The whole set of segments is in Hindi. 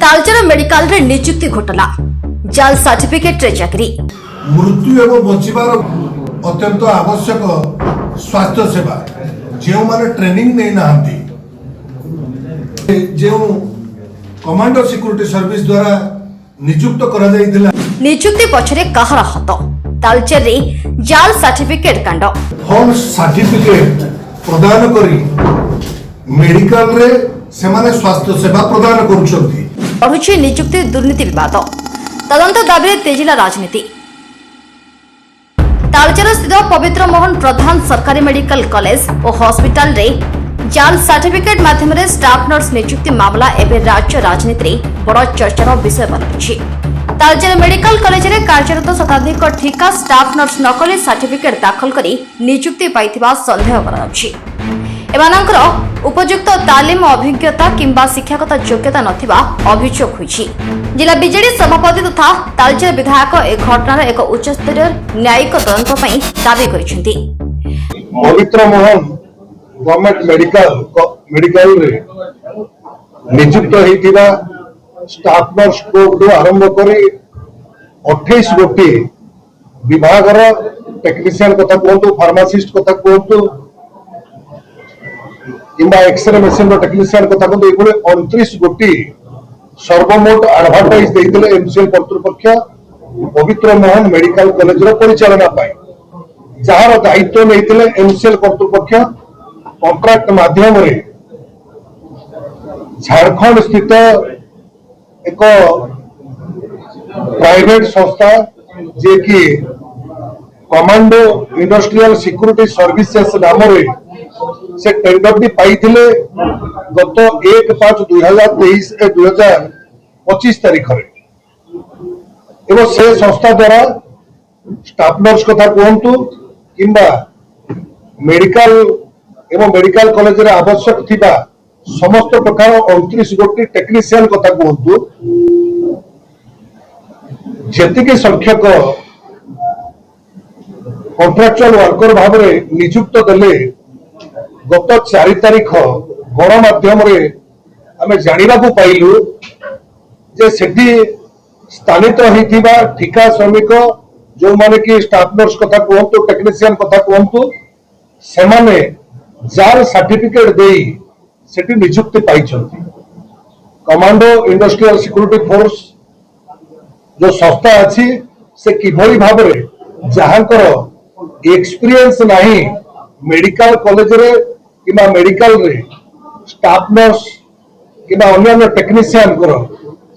तालचेर मेडिकल रे नियुक्ति घोटाला जाल सर्टिफिकेट रे चाकरी मृत्यु एवं बचार अत्यंत आवश्यक स्वास्थ्य सेवा जो माने ट्रेनिंग नहीं नाहंती जो कमांडो सिक्योरिटी सर्विस द्वारा नियुक्त करा जाइथिला नियुक्ति पछरे कहार हाथ तालचेर रे जाल सर्टिफिकेट कांड फॉल्स सर्टिफिकेट प्रदान करी मेडिकल रे सेमाने स्वास्थ्य सेवा प्रदान करूछंती बढ़ुछि नियुक्ति दुर्नीति विवाद तदंत दाबी तेजिला राजनीति तालचेर स्थित पवित्र मोहन प्रधान सरकारी मेडिकल कॉलेज और हॉस्पिटल रे जाल सर्टिफिकेट माध्यम स्टाफ नर्स नियुक्ति मामला एवं राज्य राजनीति बड़ चर्चार विषय बनी तालचेर मेडिकल कॉलेज रे कार्यरत शताधिक ठिका स्टाफ नर्स नकली सर्टिफिकेट दाखल करी नियुक्ति पाइथिबा संदेह कराउछि। एमानकर उपयुक्त तालीम अभिज्ञता किंबा शिक्षागत योग्यता नथिबा अभियोग होइछि। जिला बीजेडी सभापति तथा तालचेर विधायक ए घटनार एक उच्चस्तरीय न्यायिक तदंत पई दाबी करिसेंती। पवित्र मोहन गवर्नमेंट मेडिकल रे नियुक्त हेतिबा स्टाफ नर्स को आरंभ करी 28 गोटी विभागर टेक्नीशियन कथा कहतु फार्मासिस्ट कथा कहतु किंबा एक्सरे मशीन टेक्नीशियन कथा कहतु ये 29 गोटी सर्वमोट एडवर्टाइज देइथिले एमसीएल कर्तृपक्ष पवित्र मोहन मेडिकल कॉलेज रो परिचालना पाई जार दायित्व नैथिले एमसीएल कर्तृपक्ष कॉन्ट्रैक्ट माध्यम रे झारखंड स्थित एक प्राइवेट संस्था जे कि कमांडो इंडस्ट्रियल सिक्योरिटी सर्विसेस नाम रे से टेंडर भी पाइथिले गत 1/5/2023 तारीख रे एवं से संस्था द्वारा स्टाफ नर्स कथा कहतु किंबा मेडिकल एवं मेडिकल कॉलेज रे आवश्यक थिबा समस्त प्रकार 29 गोटी टेक्नीशियन कथा कहतु जेतिके संख्यक कॉन्ट्रैक्चुअल वर्कर भाव में नियुक्त देले गत 4 तारीख गणमाध्यम आम जाना पाइलु जे सेठी स्थानित होइथिबा ठिका श्रमिक जो माने कि स्टाफ नर्स कथा कहतु टेक्नीशियन कथा कहतु से माने जार सर्टिफिकेट देई सेठी नियुक्ति पाइछंती। कमांडो इंडस्ट्रियल सिक्योरिटी फोर्स जो संस्था अच्छी से किभली भाव में जहांकर एक्सपीरियंस नहीं मेडिकल कॉलेज रे किबा मेडिकल रे स्टाफ नर्स किबा अन्य टेक्नीशियन कर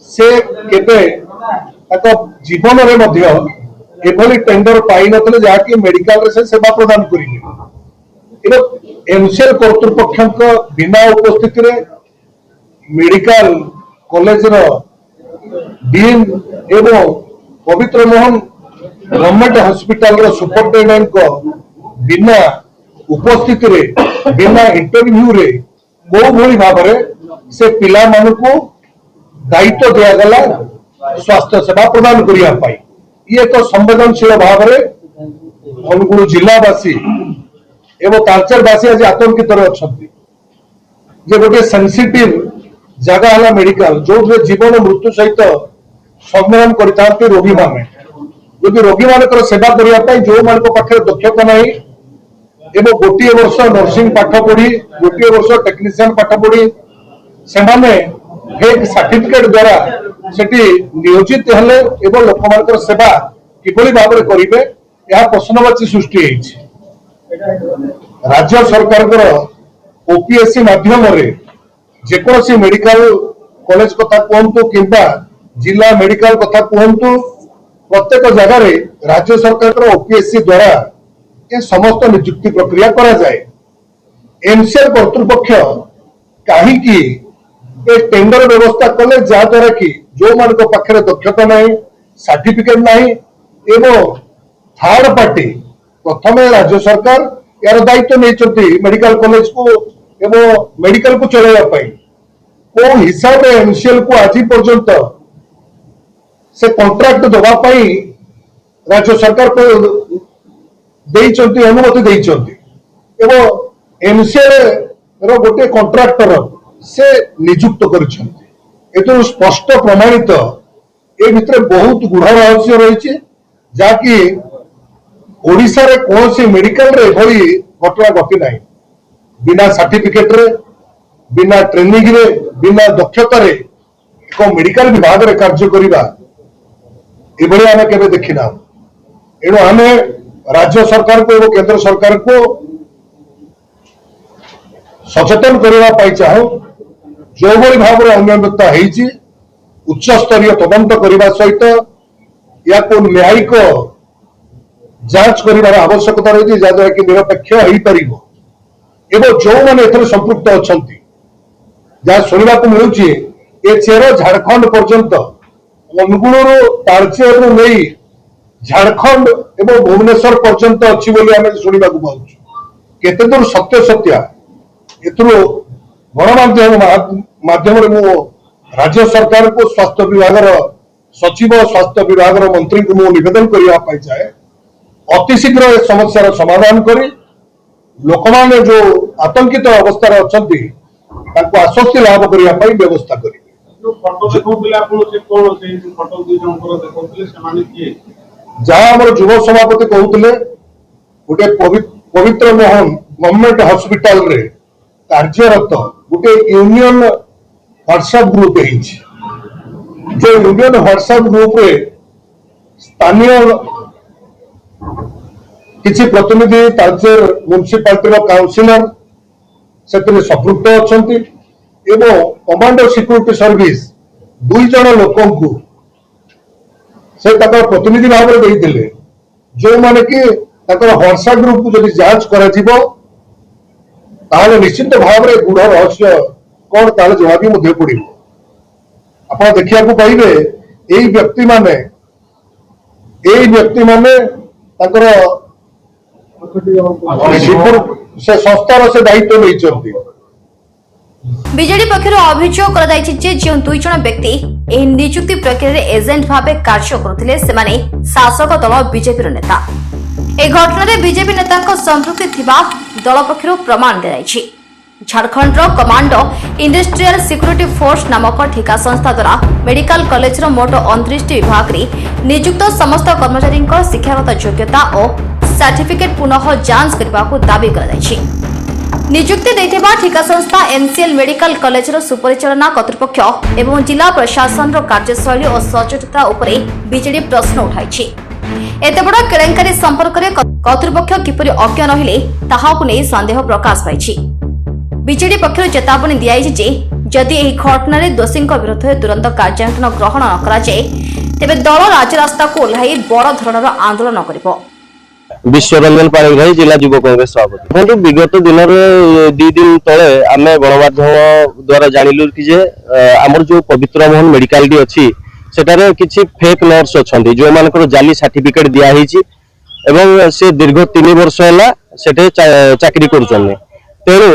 से केते ताको जीवन रे मध्य एभली टेंडर पाई नथले जाकि मेडिकल रे से सेवा प्रदान करिले एमसीएल कर्तृपक्ष बिना उपस्थिति रे मेडिकल कॉलेज रो डीन एवं पवित्र मोहन गवर्नमेंट हॉस्पिटल रो सुपरिटेंडेंट को बिना उपस्थिति रे बिना इंटरव्यू रे को भली भाव रे से पिला मानकु दायित्व दिया गला स्वास्थ्य सेवा प्रदान करिया पाई ये तो संवेदनशील भाव रे अनुगुण जिलावासी एवं तालचेरवासी आज आतंकित अछंती जे गोटे सेंसिटिव जगह है मेडिकल जो जीवन मृत्यु सहित संग्राम करते रोगी माने यदि रोगी मान सेवा करने जो मान पाखे दक्षता नहीं एवं गोटे वर्ष नर्सिंग पाठ पढ़ी गोटे वर्ष टेक्नीशियन पाठ पढ़ी से फेक सर्टिफिकेट द्वारा सेठी नियोजित हेले एवं लोक मान सेवा किभली भाव में करेंगे यह प्रश्नवाची सृष्टि होइछि। राज्य सरकार ओपीएससी माध्यम जेकोसी मेडिकल कॉलेज कथा कहतु किंबा जिला मेडिकल कथा कहतु प्रत्येक जगह राज्य सरकार ओपीएससी द्वारा ये समस्त नियुक्ति प्रक्रिया करा जाए। एमसीएल कर्तृपक्ष कहीं टेंडर व्यवस्था कले जहाद्वारा कि जो मान पाखे दक्षता नहीं सर्टिफिकेट नहीं एवं थर्ड पार्टी प्रथम राज्य सरकार यार दायित्व नहीं मेडिकल कॉलेज को एवं मेडिकल को चलाइबा को हिसाब रे एमसीएल को आज पर्यंत से कॉन्ट्रैक्ट दवा पाई राज्य सरकार को अनुमति देइचंती एवं एमसीएल रो गोटे कॉन्ट्रैक्टर से नियुक्त करिसंती एतु स्पष्ट प्रमाणित ए भितर बहुत गुढ़ रहस्य रही जहाँकि ओडिशा रे कौन मेडिकल रे एभली घटना घटी ना बिना सर्टिफिकेट रे बिना ट्रेनिंग रे बिना दक्षता रे एक मेडिकल विभाग रे कार्य करिबा एभली आमे केबे देखिना एणु आमे राज्य सरकार को एवं केंद्र सरकार को सचेतन करने चाहू जो भाई भाव में अनियमितता होती उच्च स्तरीय तदंत करने सहित या न्यायिक जांच कर आवश्यकता रही जहाद्वारा कि निरपेक्ष हो पार एवं जो मैंने एथर संपृक्त अच्छा जहाँ शुणा मिलूँ ए चेर झारखंड पर्यंत अनुगुण तालचेर नहीं झारखंड एवं भुवनेश्वर पर्यंत अच्छी आम शुणा पाऊँ केते दूर सत्य सत्या गणमाध्यम माध्यम राज्य सरकार को स्वास्थ्य विभाग सचिव स्वास्थ्य विभाग मंत्री को निवेदन करने चाहे अतिशीघ्र ए समस्यार समाधान कर लोक मैंने जो आतंकित अवस्था अच्छा आश्वस्ति लाभ करने व्यवस्था करेंगे जहाँ आम युव सभापति कहते गोटे पवित्र मोहन गवर्नमेंट हॉस्पिटल रे कार्यरत गोटे यूनियन व्हाट्सएप ग्रुप जो यूनियन व्हाट्सएप ग्रुप रे स्थानीय किसी प्रतिनिधि तालचेर म्युनिसिपालिटी काउंसिलर से संपृक्त अच्छा कमांडर सिक्यूरिटी सर्विस 2 जन लोक से प्रतिनिधि भाव में देते जो माने कि व्हाट्सएप ग्रुप को जब जांच कर निश्चित भाव में गुढ़ रहस्य कौन ताले जवाब पड़ो आप देखा पाइबे यही व्यक्ति माने से संस्थार से दायित्व नहीं बीजेडी पक्षर अभियोग जो 2 जन व्यक्ति एही नियुक्ति प्रक्रिया एजेंट भाव कार्य करुथिले सेमाने शासक दल बीजेपी नेता ए घटना रे बीजेपी नेता संपृक्ति थिबा दल पक्षर प्रमाण दिलाइछि Jharkhand commando industrial security force नामक ठिका संस्था द्वारा मेडिकल कॉलेज रो मोट 29 विभाग रे नियुक्त समस्त कर्मचारी शिक्षागत योग्यता और सर्टिफिकेट पुनः जांच करने को दावी कर नियुक्ति देथिबा ठिका संस्था एमसीएल मेडिकल कॉलेज रो सुपरिचालना कर्तृपक्ष एवं जिला प्रशासन रो कार्यशैली और सचेतनता उपरे बीजेडी प्रश्न उठाइछि एते बड़ केलेंकारी संपर्क रे कर्तृपक्ष किपरि अज्ञ रहिले ताहाकु नै संदेह प्रकाश पाइछि बीजेडी पक्षर चेतावनी दियाइछि जे जदि एही घटना रे दोषीक विरुद्ध तुरंत कार्यानुष्ठान ग्रहण न करा जाय तेबे दल राजरास्ता को ओल्हाई बड़ धरणर आंदोलन करिवो विश्वरंजन पाणिग्राही जिला युव कांग्रेस सभापति देखो विगत दिन 2 दिन तले आम गणमाध्यम द्वारा जानिलु कि आमर जो पवित्र मोहन मेडिकल टी अच्छी सेटारे किछि फेक नर्स अछंती जो मानकर जाली सर्टिफिकेट दिया हिची एवं से दीर्घ 3 वर्ष हैला सेटे चाकरी करूछन्ने तेणु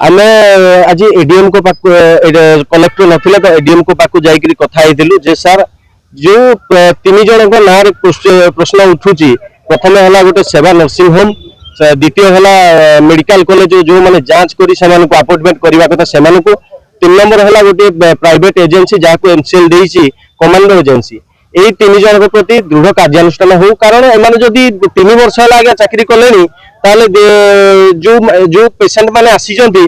आमे आज एडीएम को पाक कलेक्टर नथिला तो एडीएम को पाक जाईकरी कथा हेतिलु जे सर जो 3 जन को नार प्रश्न उठुची प्रथम है गोटे सेवा नर्सिंग होम द्वितीय है मेडिकल कॉलेज जो मैंने जांच करी अपॉइंटमेंट करने कथा से 3 नंबर है गोटे प्राइवेट एजेंसी जहाँ एमसीएल देइछि कमांडो एजेंसी यही 3 जन प्रति दृढ़ कार्यानुष्ठान हो कारण एमाने जदि 3 वर्ष है आगे चाकरी कले जो पेसेंट मैंने आसीचंती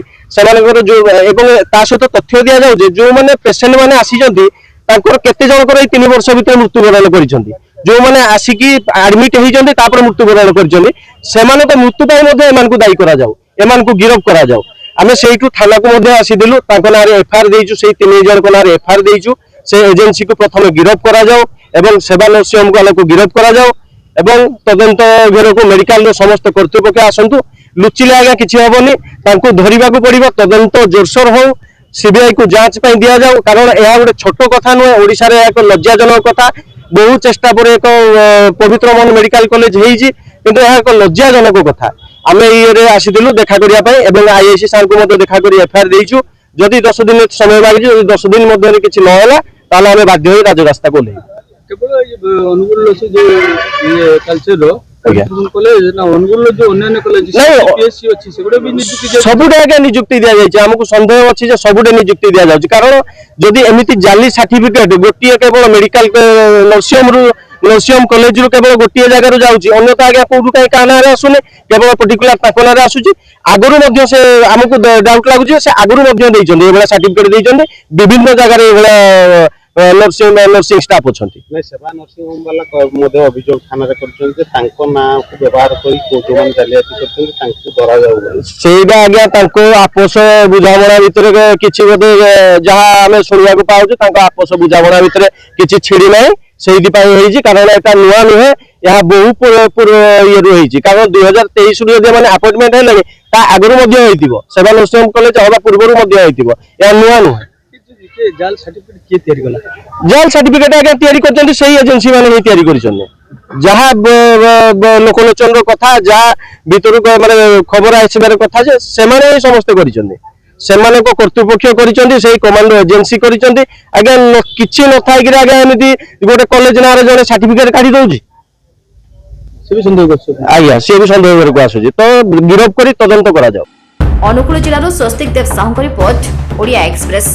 जो एवं ता सहित तथ्य दि जाऊ जो मैंने पेसेंट मैंने आसीचंती केते जनकर 3 वर्ष भीतर मृत्युवरण करिसंती जो मैंने आसिकी एडमिट होइचंती तापर मृत्युवरण करिसंती सेमाने तो मृत्यु पाई मध्ये एमानकु दायी करा जाऊ एमानकु गिरफ करा जाऊ आमे सेइठु थाना को मध्ये आसीदिलु तांको नारे एफआईआर देइछु सेइ 3 जन को नारे एफआईआर देइछु से एजेंसी को प्रथम गिरफ करा जाऊ एवं सेवा नर्सिंग होम को गिरफ करा जाऊ एवं तदंत घेर को मेडिकल रो समस्त कर्तृपक्ष आसंतु लुचिले आगे किछि हबनी तांको धरिबा को पड़िबो तदंत जोरसोर हो सीबीआई को जांच पाई दिया जाऊ कारण यह गोटे छोट कथा नुहे ओडिशा रे एक लज्जाजनक कथा बहु चेष्टा पर एक पवित्र मोहन मेडिकल कॉलेज होइछि किंतु यह एक लज्जाजनक कथा आमे ये आसीदिलु देखा करिया पई एवं आईएससी सार को मध्ये देखा करी एफआईआर देइछु जदि 10 दिन समय लागिछि 10 दिन मध्ये किछि न होला ताले आमे बाध्य होई राजरास्ता को ले କେବଳ ଅନୁଗୁଳ ଅଛି ଯୋଉ କଲଚର ଆଜ୍ଞା। କଲେଜ ନା ଅନୁଗୁଳ ଯୋଉ ଅନ୍ୟାନ୍ୟ କଲେଜ ନାଇଁ, ପିଏସସି ଅଛି ସେଗୁଡା ବି ନିଯୁକ୍ତି ଦିଆଯାଉଛି। ସବୁଠେ ଆଜ୍ଞା ନିଯୁକ୍ତି ଦିଆଯାଇଛି। ଆମକୁ ସନ୍ଦେହ ଅଛି ଯେ ସବୁଠେ ନିଯୁକ୍ତି ଦିଆଯାଉଛି, କାରଣ ଯଦି ଏମିତି ଜାଲି ସାର୍ଟିଫିକେଟ ଗୋଟିଏ କେବଳ ମେଡିକାଲ ନର୍ସିଂ କଲେଜରୁ କେବଳ ଗୋଟିଏ ଜାଗାରୁ ଯାଉଛି, ଅନ୍ୟତା ଆଜ୍ଞା କୋଉଠୁ କାହିଁ କାହା ନାଁରେ ଆସୁନି, କେବଳ ପର୍ଟିକୁଲାର ତାଙ୍କ ନାଁରେ ଆସୁଛି। ଆଗରୁ ମଧ୍ୟ ସେ ଆମକୁ ଡାଉଟ୍ ଲାଗୁଛି ସେ ଆଗରୁ ମଧ୍ୟ ଦେଇଛନ୍ତି, ଏଇଭଳିଆ ସାର୍ଟିଫିକେଟ ଦେଇଛନ୍ତି। ବିଭିନ୍ନ ଜାଗାରେ ଏଇଭଳିଆ ନର୍ସିଂ ଷ୍ଟାଫ୍ ଅଛନ୍ତି। ନାଇଁ ସେବା ନର୍ସିଂ ହୋମ ବାଲା ମଧ୍ୟ ଅଭିଯୋଗ ଥାନାରେ କରିଛନ୍ତି ଯେ ତାଙ୍କ ନାଁକୁ ବ୍ୟବହାର କରି ଯୋଉମାନେ ଜାଲିଆତି କରିଛନ୍ତି ତାଙ୍କୁ ଧରାଯାଉ ନାହିଁ। ସେଇଟା ଆଜ୍ଞା ତାଙ୍କ ଆପୋଷ ବୁଝାମଣା ଭିତରେ କିଛି ବୋଧେ ଯାହା ଆମେ ଶୁଣିବାକୁ ପାଉଛୁ, ତାଙ୍କ ଆପୋଷ ବୁଝାମଣା ଭିତରେ କିଛି ଛିଡି ନାହିଁ, ସେଇଥିପାଇଁ ହେଇଛି। କାରଣ ଏଟା ନୂଆ ନୁହେଁ, ଏହା ବହୁ ଇଏରୁ ହେଇଛି। କାରଣ 2023ରୁ ଯଦି ମାନେ ଆପଏଣ୍ଟମେଣ୍ଟ ହେଲେଣି ତା ଆଗରୁ ମଧ୍ୟ ହେଇଥିବ, ସେବା ନର୍ସିଂ କଲେଜ ହବା ପୂର୍ବରୁ ମଧ୍ୟ ହେଇଥିବ, ଏହା ନୂଆ ନୁହେଁ। ଜାଲ ସାର୍ଟିଫିକେଟ କିଏ ତିଆରି କଲା? ଜାଲ ସାର୍ଟିଫିକେଟ ଆଜ୍ଞା ତିଆରି କରିଛନ୍ତି ସେଇ ଏଜେନ୍ସି ମାନେ ହିଁ ତିଆରି କରିଛନ୍ତି। ଯାହା ଲୋକଲୋଚନର କଥା, ଯାହା ଭିତରୁ ମାନେ ଖବର ଆସିବାର କଥା ଯେ ସେମାନେ ହିଁ ସମସ୍ତେ କରିଛନ୍ତି, ସେମାନଙ୍କ କର୍ତ୍ତୃପକ୍ଷ କରିଛନ୍ତି, ସେଇ କମାଣ୍ଡୋ ଏଜେନ୍ସି କରିଛନ୍ତି। ଆଜ୍ଞା କିଛି ନଥାଇକିରି ଆଜ୍ଞା ଏମିତି ଗୋଟେ କଲେଜ ନାଁରେ ଜଣେ ସାର୍ଟିଫିକେଟ କାଢି ଦଉଛି, ସେ ବି ସନ୍ଦେହ କରୁଛନ୍ତି। ଆଜ୍ଞା ସିଏ ବି ସନ୍ଦେହ ଘରକୁ ଆସୁଛି। ତ ଗିରଫ କରି ତଦନ୍ତ କରାଯାଉ। ଅନୁଗୁଳ ଜିଲ୍ଲାରୁ ସ୍ୱସ୍ତିକ ଦେବ ସାହୁଙ୍କ ରିପୋର୍ଟ, ଓଡ଼ିଆ ଏକ୍ସପ୍ରେସ।